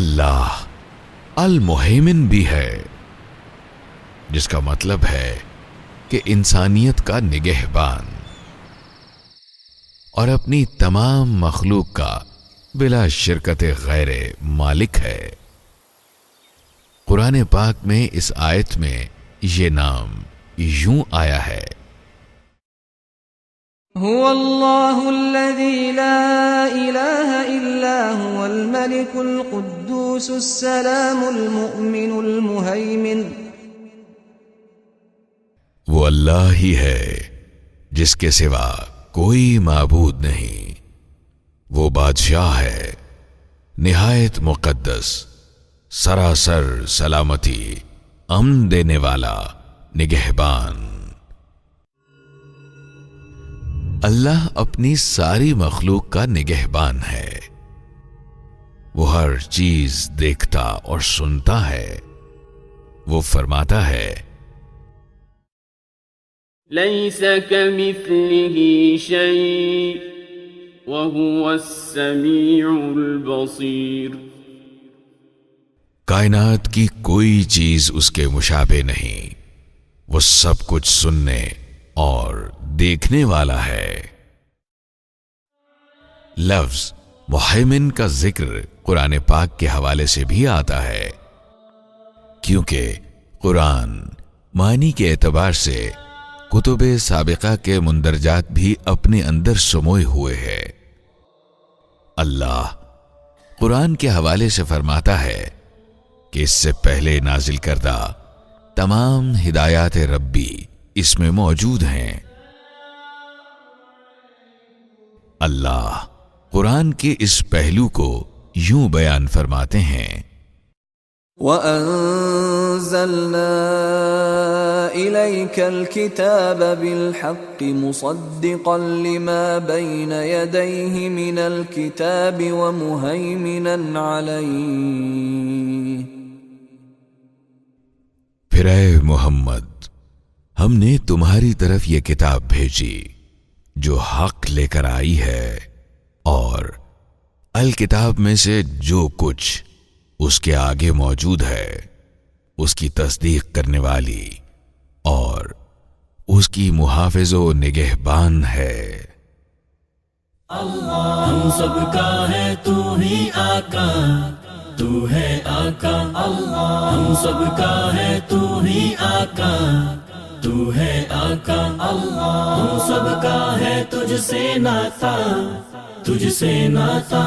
اللہ المہیمن بھی ہے، جس کا مطلب ہے کہ انسانیت کا نگہبان، اور اپنی تمام مخلوق کا بلا شرکت غیر مالک ہے۔ قرآن پاک میں اس آیت میں یہ نام یوں آیا ہے، هو اللہ الذی لا الہ الا هو الملک القدوس السلام المؤمن المہیمن۔ وہ اللہ ہی ہے جس کے سوا کوئی معبود نہیں، وہ بادشاہ ہے نہایت مقدس، سراسر سلامتی، امن دینے والا، نگہبان۔ اللہ اپنی ساری مخلوق کا نگہبان ہے، وہ ہر چیز دیکھتا اور سنتا ہے۔ وہ فرماتا ہے، ليس كمثله شيء وهو السميع البصير۔ کائنات کی کوئی چیز اس کے مشابہ نہیں، وہ سب کچھ سننے اور دیکھنے والا ہے۔ لفظ مہیمن کا ذکر قرآن پاک کے حوالے سے بھی آتا ہے، کیونکہ قرآن معنی کے اعتبار سے کتب سابقہ کے مندرجات بھی اپنے اندر سموئے ہوئے ہے۔ اللہ قرآن کے حوالے سے فرماتا ہے کہ اس سے پہلے نازل کردہ تمام ہدایات ربی اس میں موجود ہیں۔ اللہ قرآن کے اس پہلو کو یوں بیان فرماتے ہیں، وَأَنزَلْنَا إِلَيْكَ الْكِتَابَ بِالْحَقِّ مُصَدِّقًا لِمَا بَيْنَ يَدَيْهِ مِنَ الْكِتَابِ وَمُهَيْمِنًا عَلَيْهِ۔ پھر اے محمد، ہم نے تمہاری طرف یہ کتاب بھیجی جو حق لے کر آئی ہے، اور الکتاب میں سے جو کچھ اس کے آگے موجود ہے اس کی تصدیق کرنے والی اور اس کی محافظ و نگہبان ہے۔ اللہ ہم سب کا ہے تو ہی آقا، تو ہے آقا۔ اللہ ہم سب کا ہے تو ہی آقا، تو ہے آقا۔ اللہ ہم سب کا ہے تجھ سے ناتا، تجھ سے ناتا۔